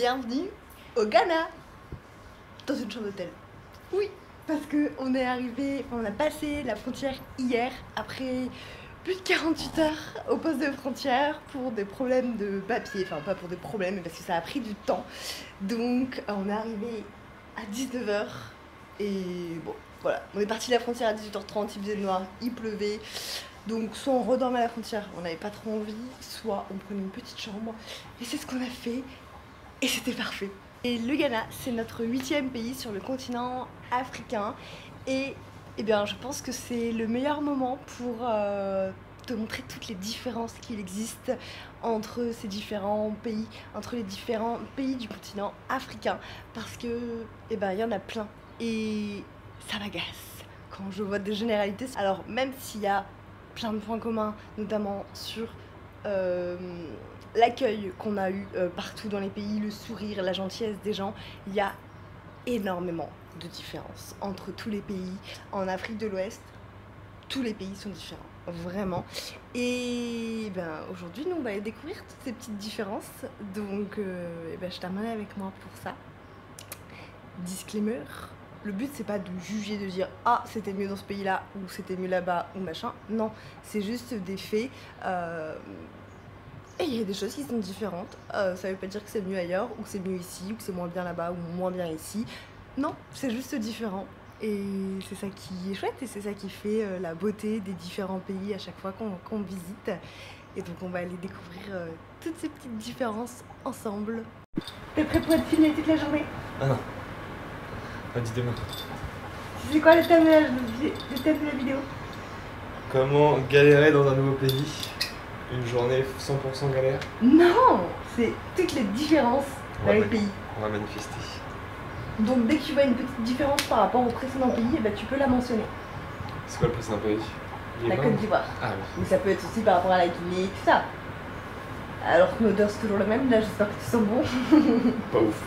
bienvenue au Ghana, dans une chambre d'hôtel. Oui, parce qu'on est arrivé, on a passé la frontière hier, après plus de 48 heures au poste de frontière pour des problèmes de papier, enfin pas pour des problèmes, mais parce que ça a pris du temps. Donc on est arrivé à 19 h et bon, voilà, on est parti de la frontière à 18 h 30, il faisait noir, il pleuvait. Donc soit on redormait à la frontière, on n'avait pas trop envie, soit on prenait une petite chambre. Et c'est ce qu'on a fait, et c'était parfait. Et le Ghana, c'est notre 8e pays sur le continent africain. Et bien, je pense que c'est le meilleur moment pour te montrer toutes les différences qu'il existe entre ces différents pays, entre les différents pays du continent africain. Parce que, il y en a plein. Et ça m'agace quand je vois des généralités. Alors, même s'il y a plein de points communs, notamment sur l'accueil qu'on a eu partout dans les pays, le sourire, la gentillesse des gens, il y a énormément de différences entre tous les pays. En Afrique de l'Ouest, tous les pays sont différents, vraiment. Et aujourd'hui, nous, on va aller découvrir toutes ces petites différences. Donc, je t'amène avec moi pour ça. Disclaimer. Le but c'est pas de juger, de dire ah c'était mieux dans ce pays là ou c'était mieux là-bas ou machin, non, c'est juste des faits et il y a des choses qui sont différentes, ça veut pas dire que c'est mieux ailleurs ou que c'est mieux ici ou que c'est moins bien là-bas ou moins bien ici, non, c'est juste différent et c'est ça qui est chouette et c'est ça qui fait la beauté des différents pays à chaque fois qu'on visite. Et donc on va aller découvrir toutes ces petites différences ensemble. T'es prêt pour être filmé toute la journée? Ah non. Dis demain. C'est quoi le thème de la vidéo? Comment galérer dans un nouveau pays? Une journée 100% galère? Non, c'est toutes les différences dans les pays. On va manifester. Donc dès que tu vois une petite différence par rapport au précédent pays, tu peux la mentionner. C'est quoi le précédent pays? La Côte d'Ivoire. Ah oui. Mais ça peut être aussi par rapport à la Guinée et tout ça. Alors que l'odeur c'est toujours le même, là j'espère que tu sens bon. Pas ouf.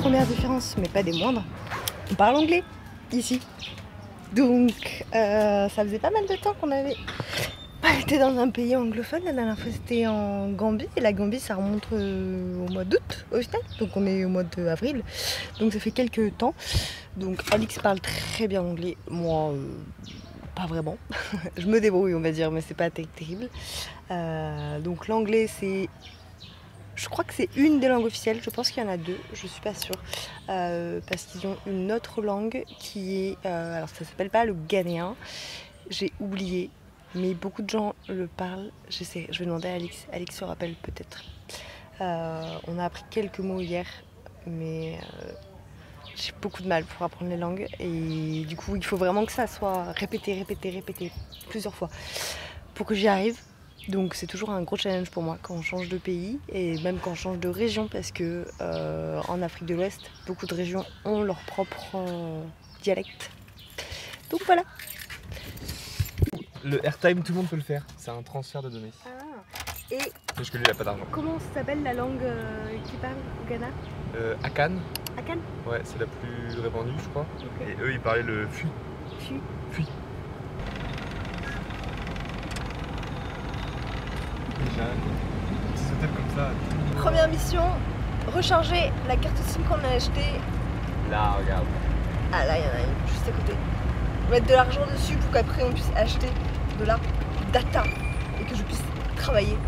Première différence, mais pas des moindres, on parle anglais ici. Donc ça faisait pas mal de temps qu'on avait pas été dans un pays anglophone. La dernière fois c'était en Gambie et la Gambie ça remonte au mois d'août au final. Donc on est au mois d'avril, donc ça fait quelques temps. Donc Alix parle très bien anglais, moi pas vraiment. Je me débrouille on va dire, mais c'est pas terrible. Donc l'anglais c'est... Je crois que c'est une des langues officielles, je pense qu'il y en a deux, je suis pas sûre. Parce qu'ils ont une autre langue qui est... alors ça s'appelle pas le ghanéen, j'ai oublié, mais beaucoup de gens le parlent. Je vais demander à Alix, Alix se rappelle peut-être. On a appris quelques mots hier, mais j'ai beaucoup de mal pour apprendre les langues. Et du coup il faut vraiment que ça soit répété plusieurs fois pour que j'y arrive. Donc c'est toujours un gros challenge pour moi quand on change de pays et même quand on change de région parce que en Afrique de l'Ouest, beaucoup de régions ont leur propre dialecte. Donc voilà. Le airtime, tout le monde peut le faire. C'est un transfert de données. Et parce que lui, il a pas d'argent. Comment s'appelle la langue qui parle au Ghana? Akan. Akan? Ouais, c'est la plus répandue, je crois. Okay. Et eux, ils parlaient le fui. Fui. Déjà, des petits hôtels comme ça. Première mission, recharger la carte SIM qu'on a achetée. Là, regarde. Ah là, il y en a une juste à côté. Mettre de l'argent dessus pour qu'après on puisse acheter de la data et que je puisse travailler.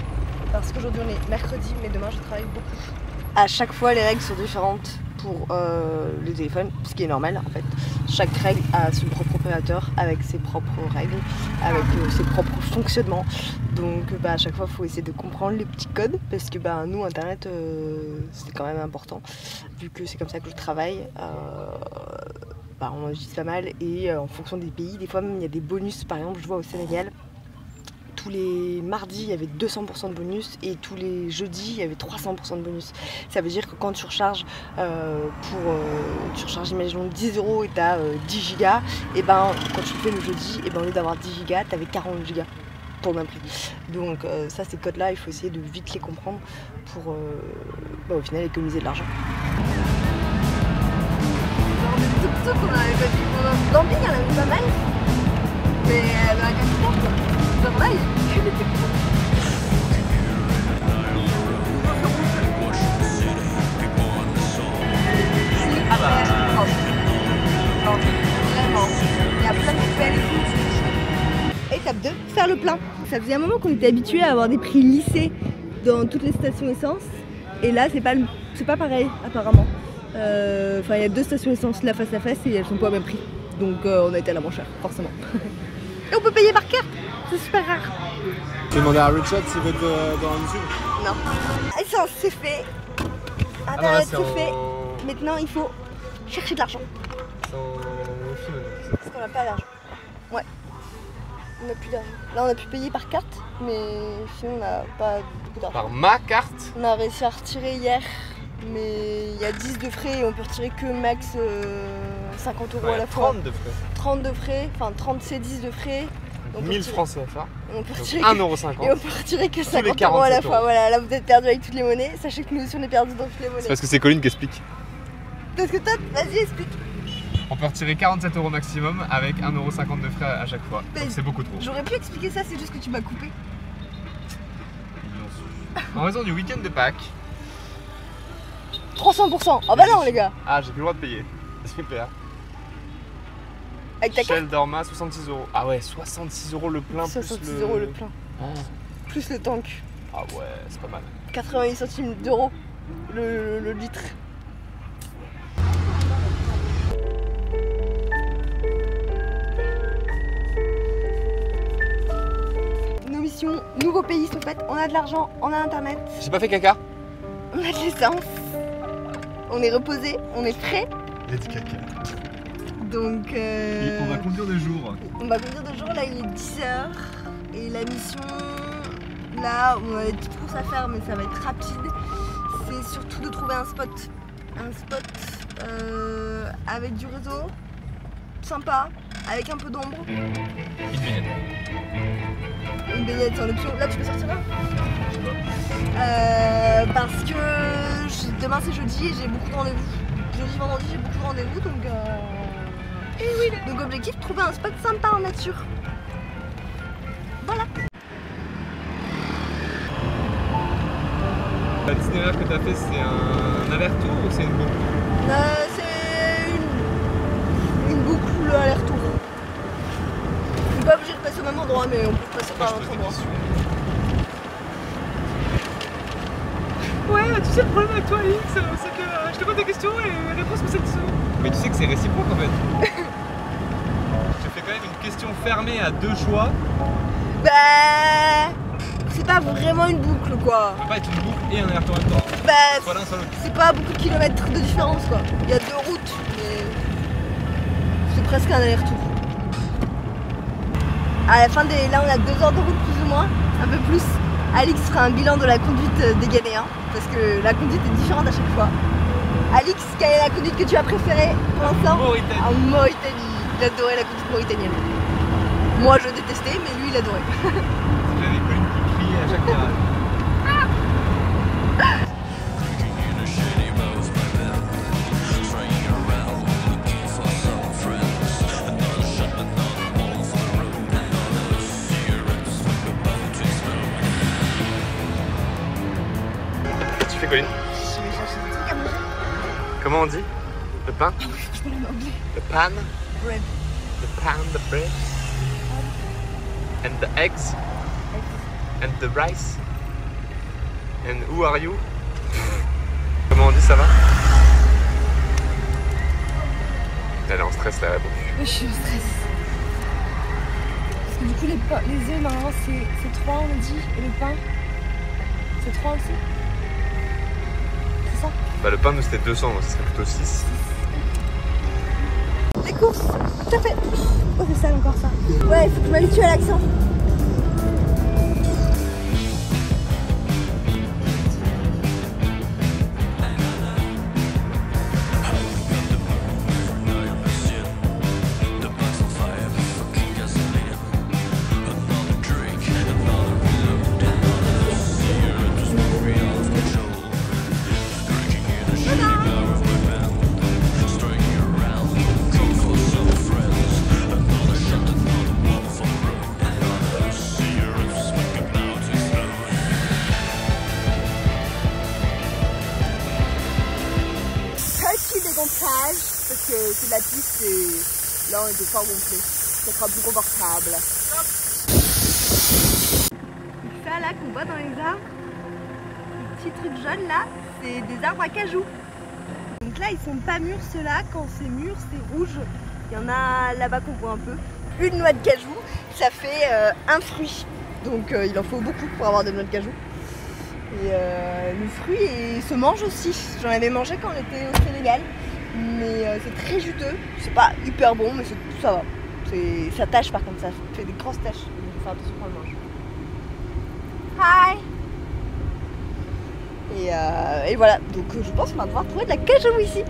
Parce qu'aujourd'hui on est mercredi, mais demain je travaille beaucoup. À chaque fois, les règles sont différentes pour le téléphone, ce qui est normal en fait. Chaque règle a son propre opérateur avec ses propres règles, avec ses propres fonctionnements. Donc à chaque fois il faut essayer de comprendre les petits codes parce que nous internet c'est quand même important vu que c'est comme ça que je travaille. On utilise pas mal et en fonction des pays, des fois même il y a des bonus. Par exemple je vois au Sénégal, tous les mardis il y avait 200% de bonus et tous les jeudis il y avait 300% de bonus. Ça veut dire que quand tu recharges tu recharges imaginons 10 € et tu as 10 gigas, et quand tu le fais le jeudi, au lieu d'avoir 10 gigas tu avais 40 gigas pour le même prix. Donc ça, ces codes là il faut essayer de vite les comprendre pour au final économiser de l'argent. d'autres, on avait pas vu pendant le camping, il y en avait pas mal. Mais dans la capitale, quoi. Genre là, il y a que des trucs. Ah bah, non, vraiment. Il y a plein de belles et tout. Étape 2, faire le plein. Ça faisait un moment qu'on était habitué à avoir des prix lissés dans toutes les stations essence. Et là, c'est pas pareil, apparemment. Enfin, il y a 2 stations essence là face à face et elles sont pas au même prix. Donc on a été à la moins chère, forcément. Et on peut payer par carte, c'est super rare. Tu demandes à Richard s'il veut dans la mesure? Non. Essence, c'est fait. Internet, c'est fait. Maintenant, il faut chercher de l'argent. C'est en film. Parce qu'on n'a pas d'argent. Ouais. On n'a plus d'argent. Là, on a pu payer par carte, mais sinon, on n'a pas beaucoup d'argent. Par ma carte? On a réussi à retirer hier, mais il y a 10 de frais et on peut retirer que max 50 € à la fois. 30 de frais. 30 de frais, enfin 30 C10 de frais. 1000 francs CFA. On peut retirer 1,50 € et on peut retirer que 50 € à la fois. Voilà, là vous êtes perdu avec toutes les monnaies. Sachez que nous aussi on est perdu dans toutes les monnaies. C'est parce que c'est Colline qui explique. Parce que toi, vas-y explique. On peut retirer 47 € maximum avec 1,50 € de frais à chaque fois. Donc c'est beaucoup trop. J'aurais pu expliquer ça, c'est juste que tu m'as coupé. En raison du week-end de Pâques. 300%. Ah bah non les gars. Ah, j'ai plus le droit de payer. Super. Avec ta carte. Shell Dorma, 66 €. Ah ouais, 66 € le plein 66 plus € le plein. Oh. Plus le tank. Ah ouais, c'est pas mal. 88 centimes d'euros le litre. Nos missions, nouveaux pays sont faites. On a de l'argent, on a internet. J'ai pas fait caca. On a de l'essence. On est reposé, on est frais. Il a dit caca. Donc on va conduire de jour. On va conduire de jour, là il est 10h. Et la mission, là on a des petites courses à faire mais ça va être rapide. C'est surtout de trouver un spot. Un spot avec du réseau, sympa, avec un peu d'ombre. Une baignade. Une baignade c'est en option. Là tu peux sortir là? Je sais pas. Parce que demain c'est jeudi et j'ai beaucoup de rendez-vous. Jeudi, vendredi j'ai beaucoup de rendez-vous donc et oui, donc objectif, trouver un spot sympa en nature. Voilà. L'itinéraire que t'as fait, c'est un aller-retour ou c'est une boucle? C'est une boucle aller-retour. On n'est pas obligé de passer au même endroit, mais on peut passer par un autre endroit. Ouais, tu sais, le problème avec toi, Alix, c'est que je te pose des questions et les réponses me satisfont. Mais tu sais que c'est réciproque en fait. Je te fais quand même une question fermée à 2 choix. Bah, c'est pas vraiment une boucle quoi. Ça peut pas être une boucle et un aller-retour en même temps. Bah, Soit l'un, soit l'autre. c'est pas beaucoup de kilomètres de différence quoi. Il y a 2 routes, mais c'est presque un aller-retour. À la fin des... Là on a 2 heures de route plus ou moins, un peu plus. Alix fera un bilan de la conduite des Ghanéens, parce que la conduite est différente à chaque fois. Alix, quelle est la conduite que tu as préférée pour l'instant? Mauritanie. En Mauritanie. Il adorait la conduite mauritanienne. Moi je détestais, mais lui il adorait. J'avais Colline qui criait à chaque virage. Qu'est-ce que tu fais, Colline? Je vais chercher des trucs à manger. Comment on dit? Le pain? Je parle en anglais. Le pan? Bread. The pan, the bread? And the eggs? And the rice? And who are you? Comment on dit, ça va? Elle est en stress, là, bon. Je suis au stress. Parce que du coup, les œufs, normalement, c'est 3, on dit. Et le pain, c'est 3 aussi. C'est ça? Bah, le pain, nous, c'était 200, donc ça serait plutôt 6. Les courses, tout à fait. Oh, c'est sale encore ça. Ouais, il faut que je m'habitue à l'accent. c'est de la piste et là on était fort gonflé. Ça sera plus confortable. Ça là qu'on voit dans les arbres, les petits trucs jaunes là, c'est des arbres à cajou. Donc là ils sont pas mûrs ceux-là, quand c'est mûr c'est rouge. Il y en a là-bas qu'on voit un peu. Une noix de cajou, ça fait un fruit. Donc il en faut beaucoup pour avoir des noix de cajou. Et le fruit se mange aussi. J'en avais mangé quand on était au Sénégal. Mais c'est très juteux. C'est pas hyper bon, mais ça va. Ça tâche par contre, ça fait des grosses taches. Donc il faut faire attention quand on le mange. Hi! Et voilà, donc je pense qu'on va devoir trouver de la cajou ici.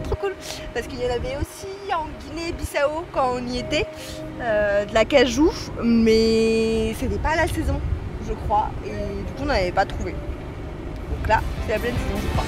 Trop cool. Parce qu'il y en avait aussi en Guinée-Bissau quand on y était, de la cajou, mais c'était pas la saison, je crois. Et du coup on n'avait pas trouvé. Donc là, c'est la pleine saison, je crois.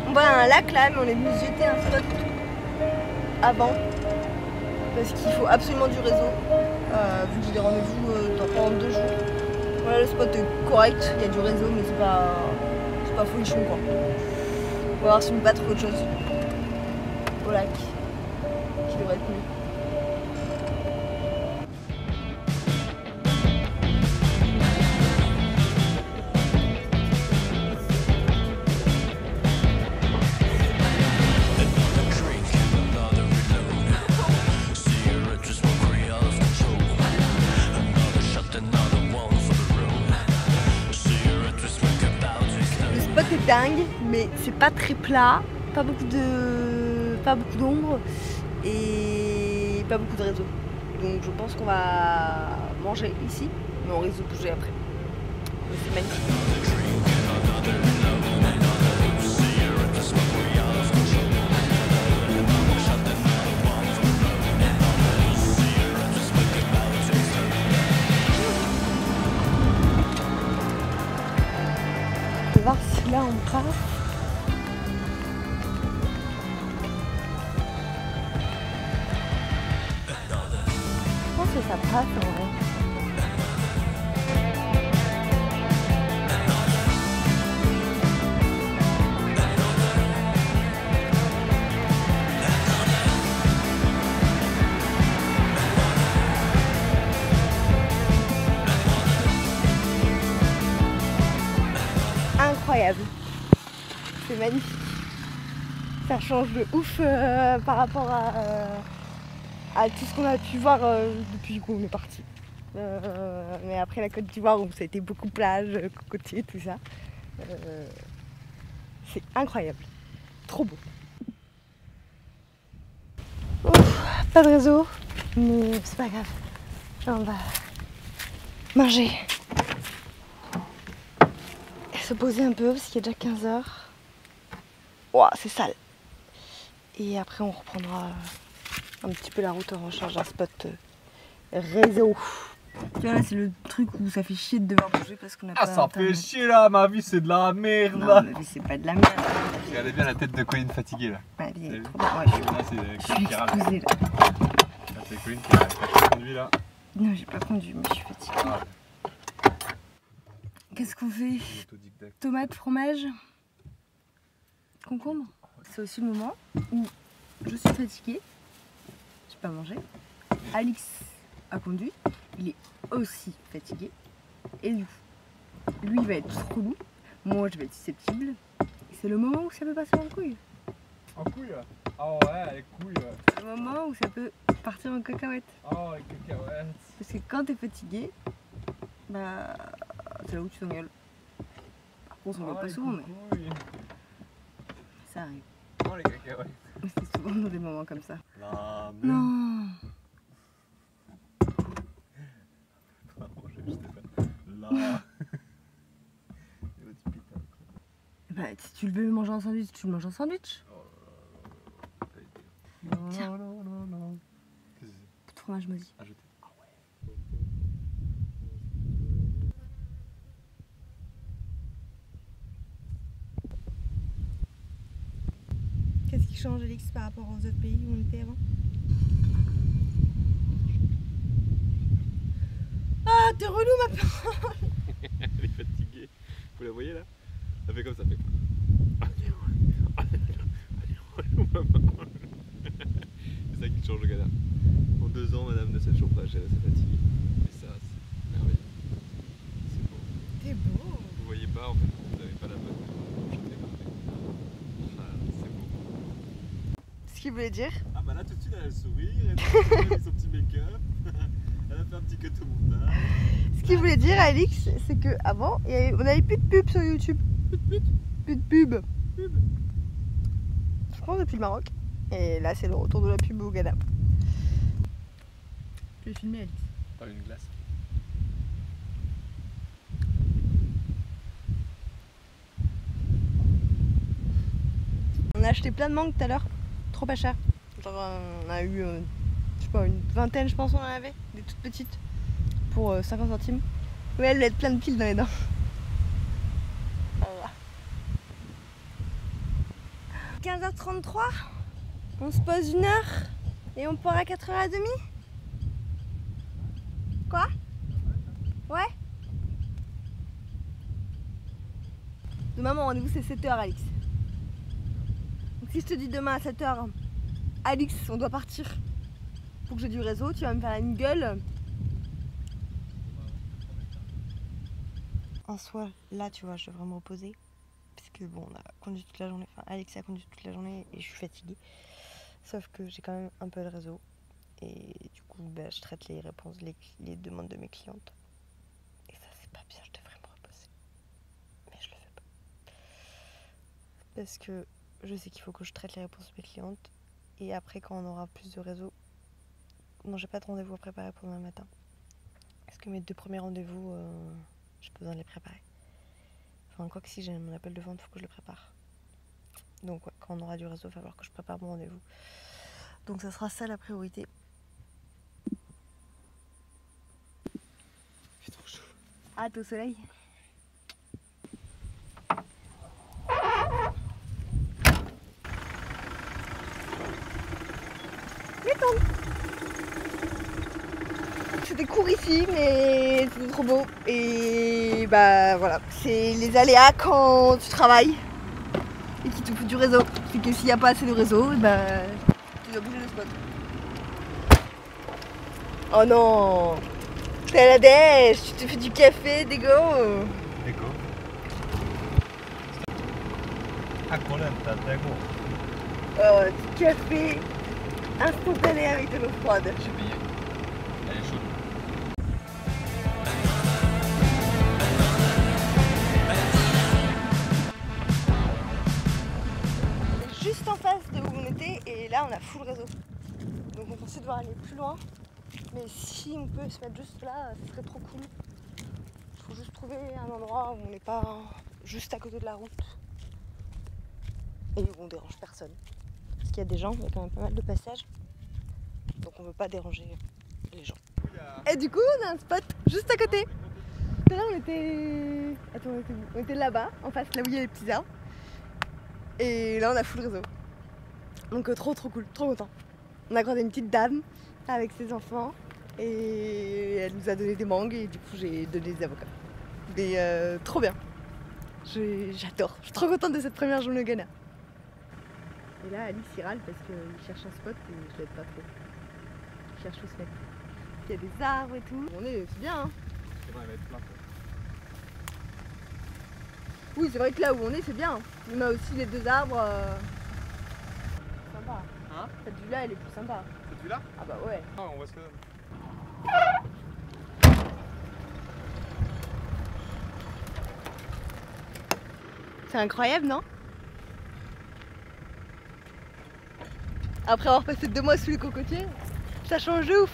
On voit un lac là, mais on est venu jeter un spot avant parce qu'il faut absolument du réseau vu que j'ai des rendez-vous dans 2 jours. Voilà, le spot est correct, il y a du réseau mais c'est pas folichon quoi. On va voir si on peut pas trouver autre chose au lac qui devrait être mieux. C'est dingue, mais c'est pas très plat, pas beaucoup d'ombre et pas beaucoup de réseau. Donc je pense qu'on va manger ici, mais on risque de bouger après. C'est magnifique. On va voir si là on part. Je pense que ça passe en vrai. Incroyable, c'est magnifique, ça change de ouf par rapport à tout ce qu'on a pu voir depuis qu'on est parti. Mais après la Côte d'Ivoire où ça a été beaucoup plage, cocotier, tout ça, c'est incroyable, trop beau. Ouf, pas de réseau, mais c'est pas grave, on va manger. Se poser un peu parce qu'il est déjà 15h. Ouah, c'est sale. Et après on reprendra un petit peu la route, on recharge un spot réseau. Tu vois là c'est le truc où ça fait chier de devoir bouger parce qu'on a pas ça fait chier là, ma vie c'est de la merde non, là. Ma vie c'est pas de la merde. Regardez bien la tête de Colline fatiguée là. Ma vie est trop bien. Ouais, je suis exposée là. C'est Colline qui a conduit là. Non j'ai pas conduit mais je suis fatiguée. Ah. Qu'est-ce qu'on fait? Tomate, fromage, concombre. C'est aussi le moment où je suis fatiguée, j'ai pas mangé. Alix a conduit, il est aussi fatigué. Et du coup, lui il va être relou, moi je vais être susceptible. Et c'est le moment où ça peut passer en couille. En couille? Ah ouais, les couilles. C'est le moment où ça peut partir en cacahuète. Oh, les cacahuètes. Parce que quand t'es fatigué, bah c'est là où tu t'engueules. Par contre, on s'engueule pas souvent, mais ça arrive. Oh, les cacahuètes. C'est souvent dans des moments comme ça. Non. Là. Bah, si tu le veux manger en sandwich, tu le manges en sandwich. Non, Tiens. non. Peu de fromage moisi. Ajouter. Qu'est-ce qui change, Alix, par rapport aux autres pays où on était avant? Ah, t'es relou, ma parole. Elle est fatiguée. Vous la voyez là? Elle fait comme ça, fait. C'est ça qui change le gars. En 2 ans, madame ne sait toujours pas gérer sa fatigue. Et ça, c'est merveilleux. C'est beau. T'es beau. Vous voyez pas, en fait, vous n'avez pas la bonne. Ah, c'est beau. Ce qu'il voulait dire. Ah bah là tout de suite elle a le sourire, elle a mis son petit make-up, elle a fait un petit cut au montage. Ce qu'il voulait dire, Alix, c'est que avant, on n'avait plus de pub sur YouTube. Plus de pub. Je pense depuis le Maroc. Et là, c'est le retour de la pub au Ghana. Je vais filmer, Alix. Pas une glace. On a acheté plein de mangues tout à l'heure. Trop pas cher. Genre, on a eu, je sais pas, une vingtaine, je pense, on en avait. Des toutes petites. Pour 50 centimes. Oui, elle doit être plein de piles dans les dents. Voilà. 15h33. On se pose 1 heure. Et on part à 4h30. Quoi? Ouais? Demain, mon rendez-vous, c'est 7h, Alix. Donc, si je te dis demain à 7h, Alix, on doit partir. Faut que j'ai du réseau, tu vas me faire une gueule. En soi, là, tu vois, je devrais me reposer. Parce que bon, on a conduit toute la journée. Enfin, Alix a conduit toute la journée et je suis fatiguée. Sauf que j'ai quand même un peu de réseau. Et du coup, bah, je traite les réponses, les demandes de mes clientes. Et ça, c'est pas bien, je devrais me reposer. Mais je le fais pas. Parce que je sais qu'il faut que je traite les réponses de mes clientes. Et après, quand on aura plus de réseau, non, j'ai pas de rendez-vous à préparer pour demain matin. Parce que mes 2 premiers rendez-vous, j'ai besoin de les préparer. Enfin, quoi que si j'ai mon appel de vente, il faut que je le prépare. Donc, ouais, quand on aura du réseau, il va falloir que je prépare mon rendez-vous. Donc, ça sera ça la priorité. Il fait trop chaud. Ah, t'es au soleil? C'était court ici, mais c'était trop beau. Et bah voilà, c'est les aléas quand tu travailles et qu'il te faut du réseau. C'est que s'il n'y a pas assez de réseau, bah tu dois bouger le spot. Oh non, t'es à la dèche, tu te fais du café, dégo. Dégo. Accolenta, dégo. Oh, du café instantané avec de l'eau froide. J'ai payé. Elle est chaude. Juste en face de où on était et là on a full réseau. Donc on pensait devoir aller plus loin. Mais si on peut se mettre juste là, ce serait trop cool. Il faut juste trouver un endroit où on n'est pas juste à côté de la route. Et où on dérange personne. Parce qu'il y a des gens, il y a quand même pas mal de passages. Donc on veut pas déranger les gens. Et du coup on a un spot juste à côté. Tout à l'heure on était... Attends, on était où? On était là-bas, en face, là où il y a les petits arbres. Et là on a full réseau. Donc trop cool, trop content. On a croisé une petite dame avec ses enfants et elle nous a donné des mangues et du coup j'ai donné des avocats. Mais trop bien. J'adore. Je suis trop contente de cette première journée au Ghana. Et là Alice il râle parce qu'il cherche un spot et je l'aide pas trop. Il cherche où se mettre. Il y a des arbres et tout. C'est bien hein. C'est bon, elle va être plein. Oui c'est vrai que là où on est c'est bien. On a aussi les 2 arbres. Sympa. Hein? Cette vue là elle est plus sympa. Cette vue là? Ah bah ouais. Ah, on voit ce que ça donne. C'est incroyable non? Après avoir passé 2 mois sous les cocotiers, ça change de ouf.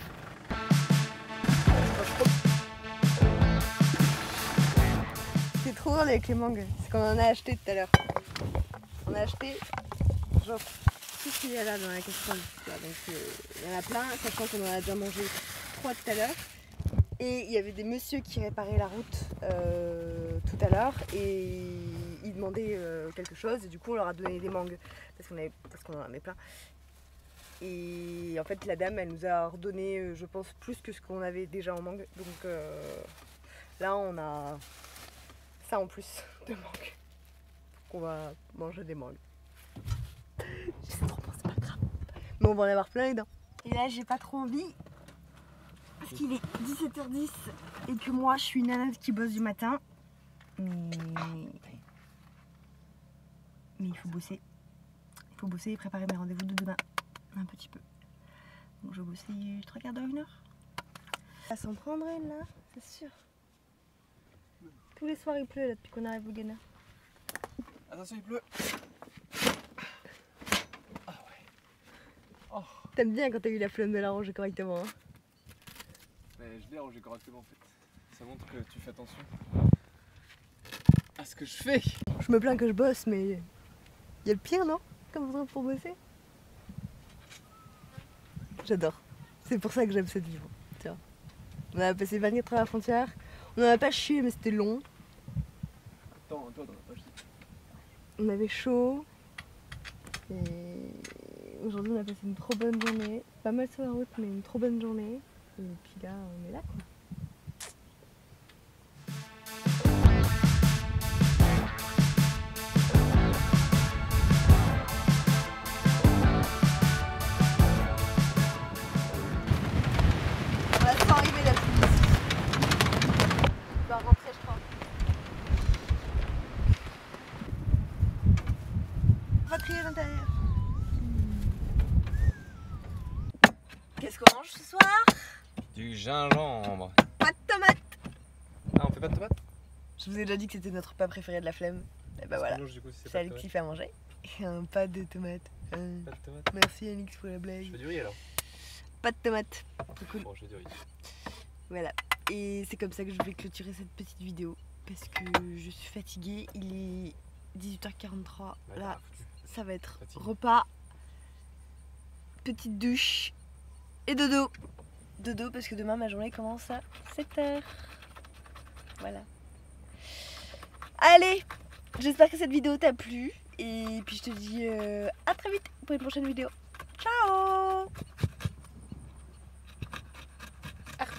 C'est trop drôle avec les mangues, c'est qu'on en a acheté tout à l'heure. a acheté genre tout ce qu'il y a là dans la casserole. Donc il y en a plein, sachant qu'on en a déjà mangé 3 tout à l'heure. Et il y avait des messieurs qui réparaient la route tout à l'heure et ils demandaient quelque chose et du coup on leur a donné des mangues parce qu'on en avait plein. Et en fait la dame elle nous a redonné je pense plus que ce qu'on avait déjà en mangue. Donc là on a ça en plus de mangue. Donc on va manger des mangues. Je sais trop, c'est pas grave. Mais on va en avoir plein les dents. Et là j'ai pas trop envie. Parce qu'il est 17h10 et que moi je suis une nana qui bosse du matin. Mais il faut bosser. Il faut bosser et préparer mes rendez-vous de demain. Un petit peu. Donc je vais bosser 3 quarts d'heure, 1 heure. Ça s'en prendrait là, c'est sûr. Tous les soirs il pleut là depuis qu'on arrive au Ghana. Attention, il pleut. Ah ouais. Oh. T'aimes bien quand t'as eu la flemme de l'arranger correctement. Hein. Mais je l'ai arrangé correctement en fait. Ça montre que tu fais attention à ce que je fais. Je me plains que je bosse, mais il y a le pire, non? Comme ça pour bosser. J'adore. C'est pour ça que j'aime cette vie. Tiens. On a passé 24 heures à la frontière. On en a pas chié, mais c'était long. Attends, toi t'en as pas chié. On avait chaud. Et aujourd'hui, on a passé une trop bonne journée. Pas mal sur la route, mais une trop bonne journée. Et puis là, on est là quoi. On va sans arriver la pluie ici. On va rentrer, je crois. On va trier à l'intérieur. Qu'est-ce qu'on mange ce soir? Du gingembre. Pas de tomates. Ah, on fait pas de tomates? Je vous ai déjà dit que c'était notre repas préféré de la flemme. Et bah voilà, Du coup, si c'est Alix qui fait à manger. Et un pas de tomates. Pas de tomates. Merci Alix pour la blague. Je fais du riz alors. Pas de tomates. C'est cool. Bon, je fais du riz. Voilà. Et c'est comme ça que je vais clôturer cette petite vidéo. Parce que je suis fatiguée. Il est 18h43. Ouais, Là, foutu. ça va être Fatigué. repas, petite douche et dodo. Dodo parce que demain ma journée commence à 7h. Voilà. Allez, j'espère que cette vidéo t'a plu. Et puis je te dis à très vite pour une prochaine vidéo. Ciao. Ach,